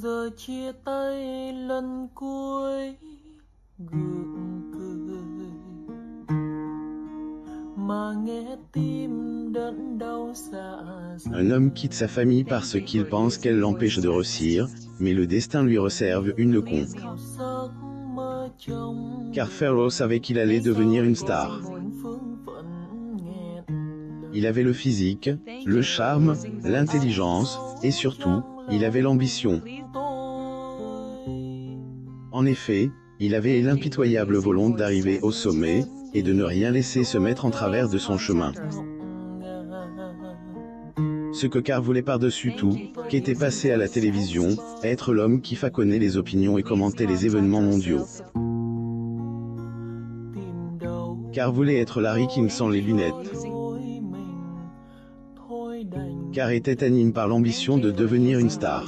Giờ chia tay lần cuối gượng cười mà nghe tim đớn đau dạ dày. Un homme quitte sa famille parce qu'il pense qu'elle l'empêche de réussir, mais le destin lui réserve une leçon. Car Pharoah savait qu'il allait devenir une star. Il avait le physique, le charme, l'intelligence, et surtout, il avait l'ambition. En effet, il avait l'impitoyable volonté d'arriver au sommet, et de ne rien laisser se mettre en travers de son chemin. Ce que Carr voulait par-dessus tout, qu'était passé à la télévision, être l'homme qui façonnait les opinions et commentait les événements mondiaux. Carr voulait être Larry King sans les lunettes. Carr était animé par l'ambition de devenir une star.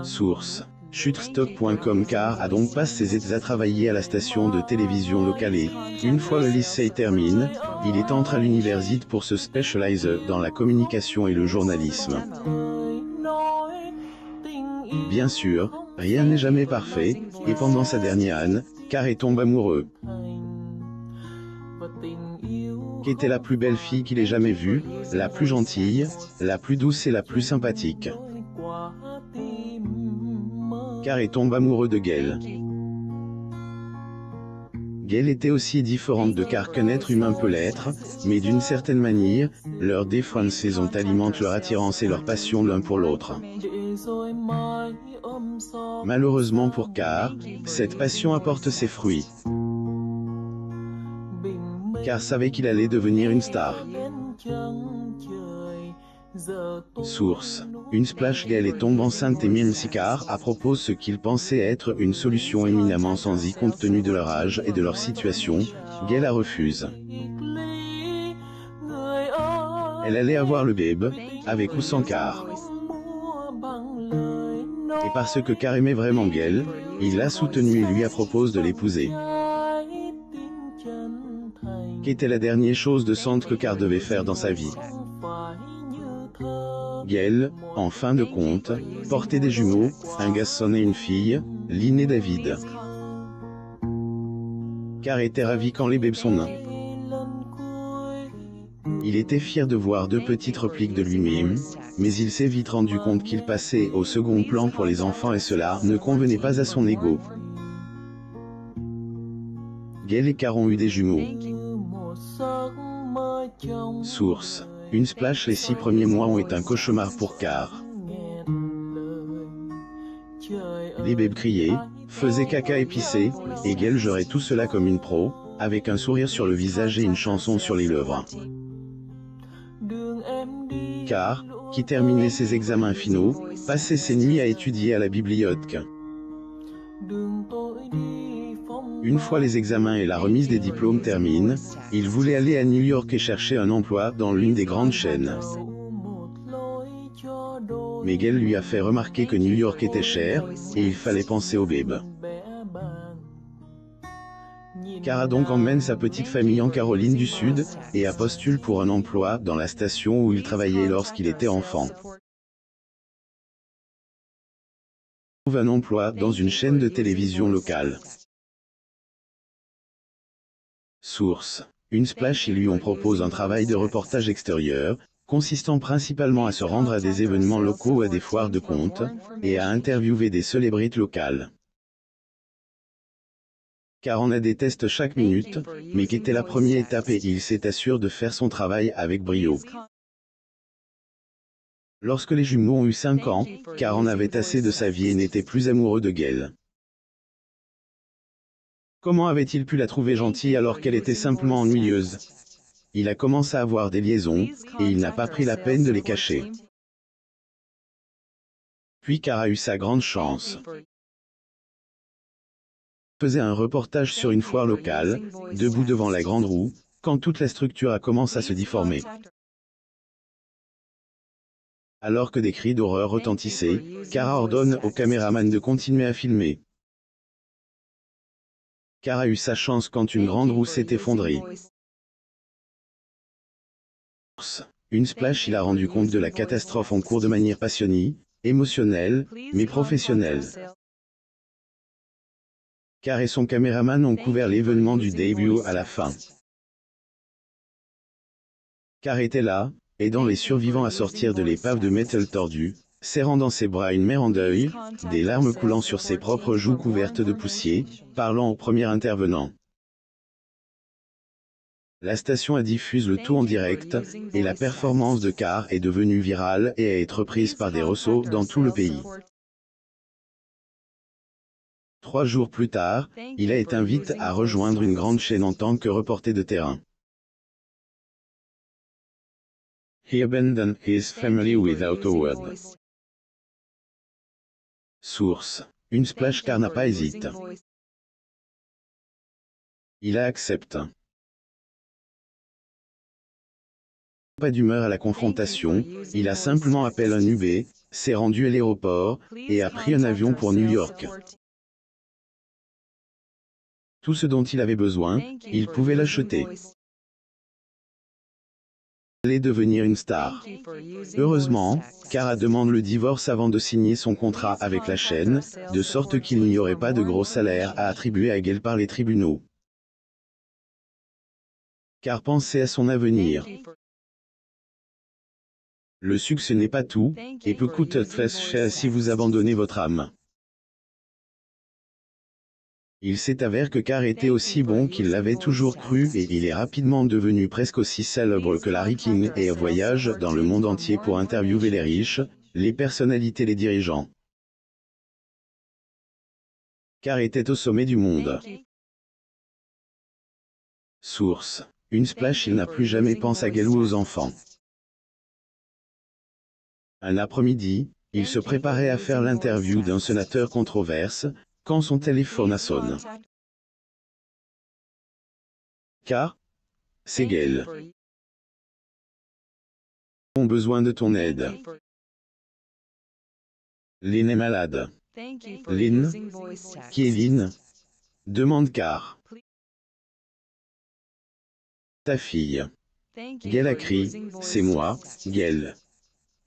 Source: Shutterstock.com. Carr a donc passé ses étés à travailler à la station de télévision locale et, une fois le lycée terminé, il est entré à l'université pour se spécialiser dans la communication et le journalisme. Bien sûr, rien n'est jamais parfait, et pendant sa dernière année, Carr tombe amoureux. Qu'était la plus belle fille qu'il ait jamais vue, la plus gentille, la plus douce et la plus sympathique. Carr tombe amoureux de Gail. Gail était aussi différente de Carr qu'un être humain peut l'être, mais d'une certaine manière, leurs différences alimentent leur attirance et leur passion l'un pour l'autre. Malheureusement pour Carr, cette passion apporte ses fruits. Carr savait qu'il allait devenir une star. Source: Une splash. Gail tombe enceinte et même si Carr a proposé ce qu'il pensait être une solution éminemment sans compte tenu de leur âge et de leur situation, Gail la refuse. Elle allait avoir le bébé, avec ou sans Carr. Et parce que Carr aimait vraiment Gail, il l'a soutenue et lui a proposé de l'épouser. Qu'était la dernière chose de centre que Carr devait faire dans sa vie? Gail, en fin de compte, portait des jumeaux, un garçon et une fille, Lynn et David. Carr était ravi quand les bébés sont nés. Il était fier de voir deux petites répliques de lui-même, mais il s'est vite rendu compte qu'il passait au second plan pour les enfants et cela ne convenait pas à son ego. Gail et Carr ont eu des jumeaux. Source: Une splash. Les 6 premiers mois ont été un cauchemar pour Carr. Les bébés criaient, faisaient caca et pissaient, et Gail gérait tout cela comme une pro, avec un sourire sur le visage et une chanson sur les lèvres. Carr, qui terminait ses examens finaux, passait ses nuits à étudier à la bibliothèque. Une fois les examens et la remise des diplômes terminés, il voulait aller à New York et chercher un emploi dans l'une des grandes chaînes. Mais Gail lui a fait remarquer que New York était cher, et il fallait penser au bébé. Carr a donc emmène sa petite famille en Caroline du Sud, et a postulé pour un emploi dans la station où il travaillait lorsqu'il était enfant. Il trouve un emploi dans une chaîne de télévision locale. Source: Une splash. Ils lui ont proposé un travail de reportage extérieur, consistant principalement à se rendre à des événements locaux ou à des foires de contes, et à interviewer des célébrités locales. Carr en a des tests chaque minute, mais qu'était la première étape et il s'est assuré de faire son travail avec brio. Lorsque les jumeaux ont eu 5 ans, Carr en avait assez de sa vie et n'était plus amoureux de Gail. Comment avait-il pu la trouver gentille alors qu'elle était simplement ennuyeuse? Il a commencé à avoir des liaisons, et il n'a pas pris la peine de les cacher. Puis Carr a eu sa grande chance. Il faisait un reportage sur une foire locale, debout devant la grande roue, quand toute la structure a commencé à se déformer. Alors que des cris d'horreur retentissaient, Carr ordonne au caméraman de continuer à filmer. Carr a eu sa chance quand une grande roue s'est effondrée. Une splash. Il a rendu compte de la catastrophe en cours de manière passionnée, émotionnelle, mais professionnelle. Car et son caméraman ont couvert l'événement du début à la fin. Car était là, aidant les survivants à sortir de l'épave de métal tordu, serrant dans ses bras une mère en deuil, des larmes coulant sur ses propres joues couvertes de poussière, parlant au premier intervenant. La station a diffusé le tout en direct, et la performance de Carr est devenue virale et a été reprise par des ressos dans tout le pays. 3 jours plus tard, il a été invité à rejoindre une grande chaîne en tant que reporter de terrain. He abandoned his family without a word. Source. Une splash car n'a pas hésité. Il a accepté. Pas d'humeur à la confrontation, il a simplement appelé un UB, s'est rendu à l'aéroport, et a pris un avion pour New York. Tout ce dont il avait besoin, il pouvait l'acheter. Il allait devenir une star. Heureusement, Cara demande le divorce avant de signer son contrat avec la chaîne, de sorte qu'il n'y aurait pas de gros salaire à attribuer à Gale par les tribunaux. Car pensait à son avenir. Le succès n'est pas tout, et peut coûter très cher si vous abandonnez votre âme. Il s'est avéré que Carr était aussi bon qu'il l'avait toujours cru et il est rapidement devenu presque aussi célèbre que Larry King et voyage dans le monde entier pour interviewer les riches, les personnalités, les dirigeants. Carr était au sommet du monde. Source. Une splash, il n'a plus jamais pensé à Gale ou aux enfants. Un après-midi, il se préparait à faire l'interview d'un sénateur controverse, quand son téléphone sonne. Car, c'est Gale. Ont besoin de ton aide. Lynn est malade. Lynn? Qui est Lynn? Demande Carr. Ta fille. Gale a crié, c'est moi, Gale.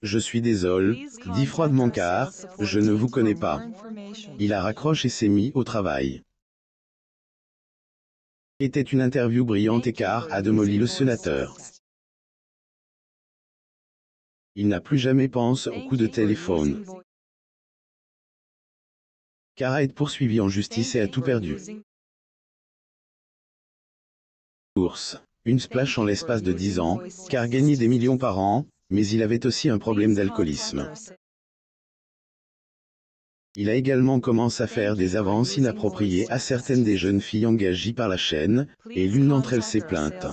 Je suis désolé, dit froidement Carr, je ne vous connais pas. Il a raccroché et s'est mis au travail. Était une interview brillante et Carr a démoli le sénateur. Il n'a plus jamais pensé au coup de téléphone. Carr a été poursuivi en justice et a tout perdu. Source. Une splash en l'espace de 10 ans, Carr gagnait des millions par an, mais il avait aussi un problème d'alcoolisme. Il a également commencé à faire des avances inappropriées à certaines des jeunes filles engagées par la chaîne, et l'une d'entre elles s'est plainte.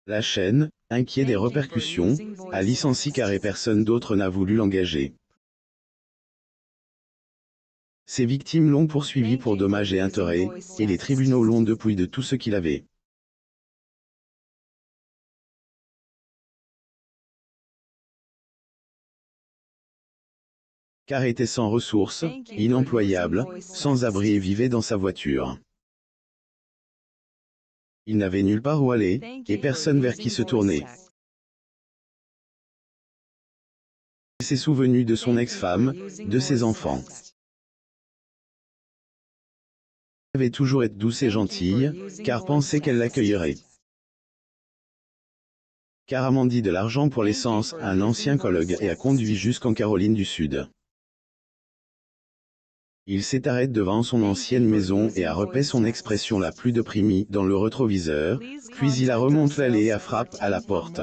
La chaîne, inquiet des répercussions, a licencié Carr et personne d'autre n'a voulu l'engager. Ses victimes l'ont poursuivi pour dommages et intérêts, et les tribunaux l'ont dépouillé de tout ce qu'il avait. Carr était sans ressources, inemployable, sans abri et vivait dans sa voiture. Il n'avait nulle part où aller, et personne vers qui se tourner. Il s'est souvenu de son ex-femme, de ses enfants. Elle avait toujours été douce et gentille, Carr pensait qu'elle l'accueillerait. Carr a mendie de l'argent pour l'essence à un ancien collègue et a conduit jusqu'en Caroline du Sud. Il s'est arrêté devant son ancienne maison et a repeint son expression la plus déprimée dans le rétroviseur, puis il a remonté l'allée et a frappé à la porte.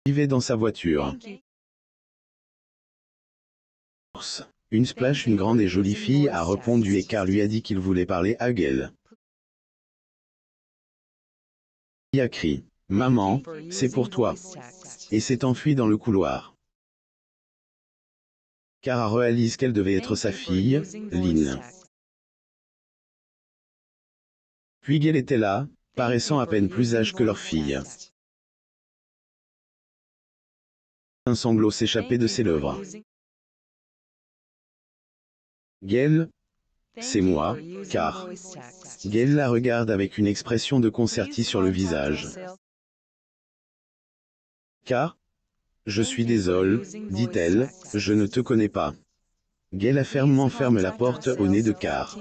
Il vivait dans sa voiture. Une splash, une grande et jolie fille a répondu et Carr lui a dit qu'il voulait parler à Gale. Il a crié, « Maman, c'est pour toi !» et s'est enfui dans le couloir. Carr a réalisé qu'elle devait être sa fille, Lynn. Puis Gale était là, paraissant à peine plus âgée que leur fille. Un sanglot s'échappait de ses lèvres. Gale? C'est moi, Carr. Gale la regarde avec une expression de concerti sur le visage. Car, je suis désolée, dit-elle, je ne te connais pas. Gail a fermement fermé la porte au nez de Car.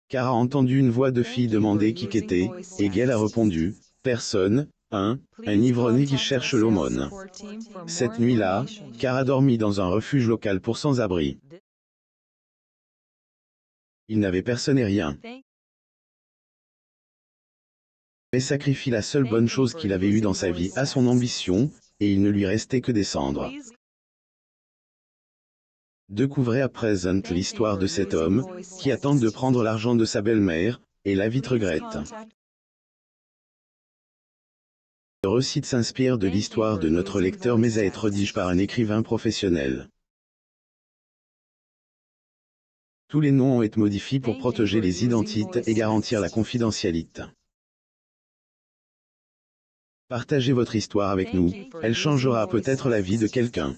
Car a entendu une voix de fille demander qui qu'était, et Gail a répondu, personne, un ivrogne qui cherche l'aumône. Cette nuit-là, Car a dormi dans un refuge local pour sans-abri. Il n'avait personne et rien. Mais sacrifie la seule bonne chose qu'il avait eue dans sa vie à son ambition, et il ne lui restait que descendre. Découvrez à présent l'histoire de cet homme, qui attend de prendre l'argent de sa belle-mère, et la vite regrette. Le récit s'inspire de l'histoire de notre lecteur mais a été rédigé par un écrivain professionnel. Tous les noms ont été modifiés pour protéger les identités et garantir la confidentialité. Partagez votre histoire avec nous, elle changera peut-être la vie de quelqu'un.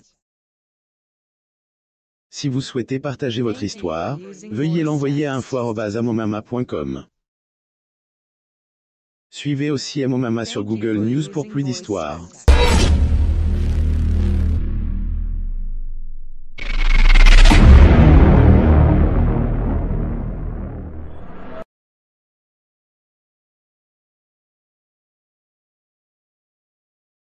Si vous souhaitez partager votre histoire, veuillez l'envoyer à info@amomama.com. Suivez aussi Amomama sur Google News pour plus d'histoires.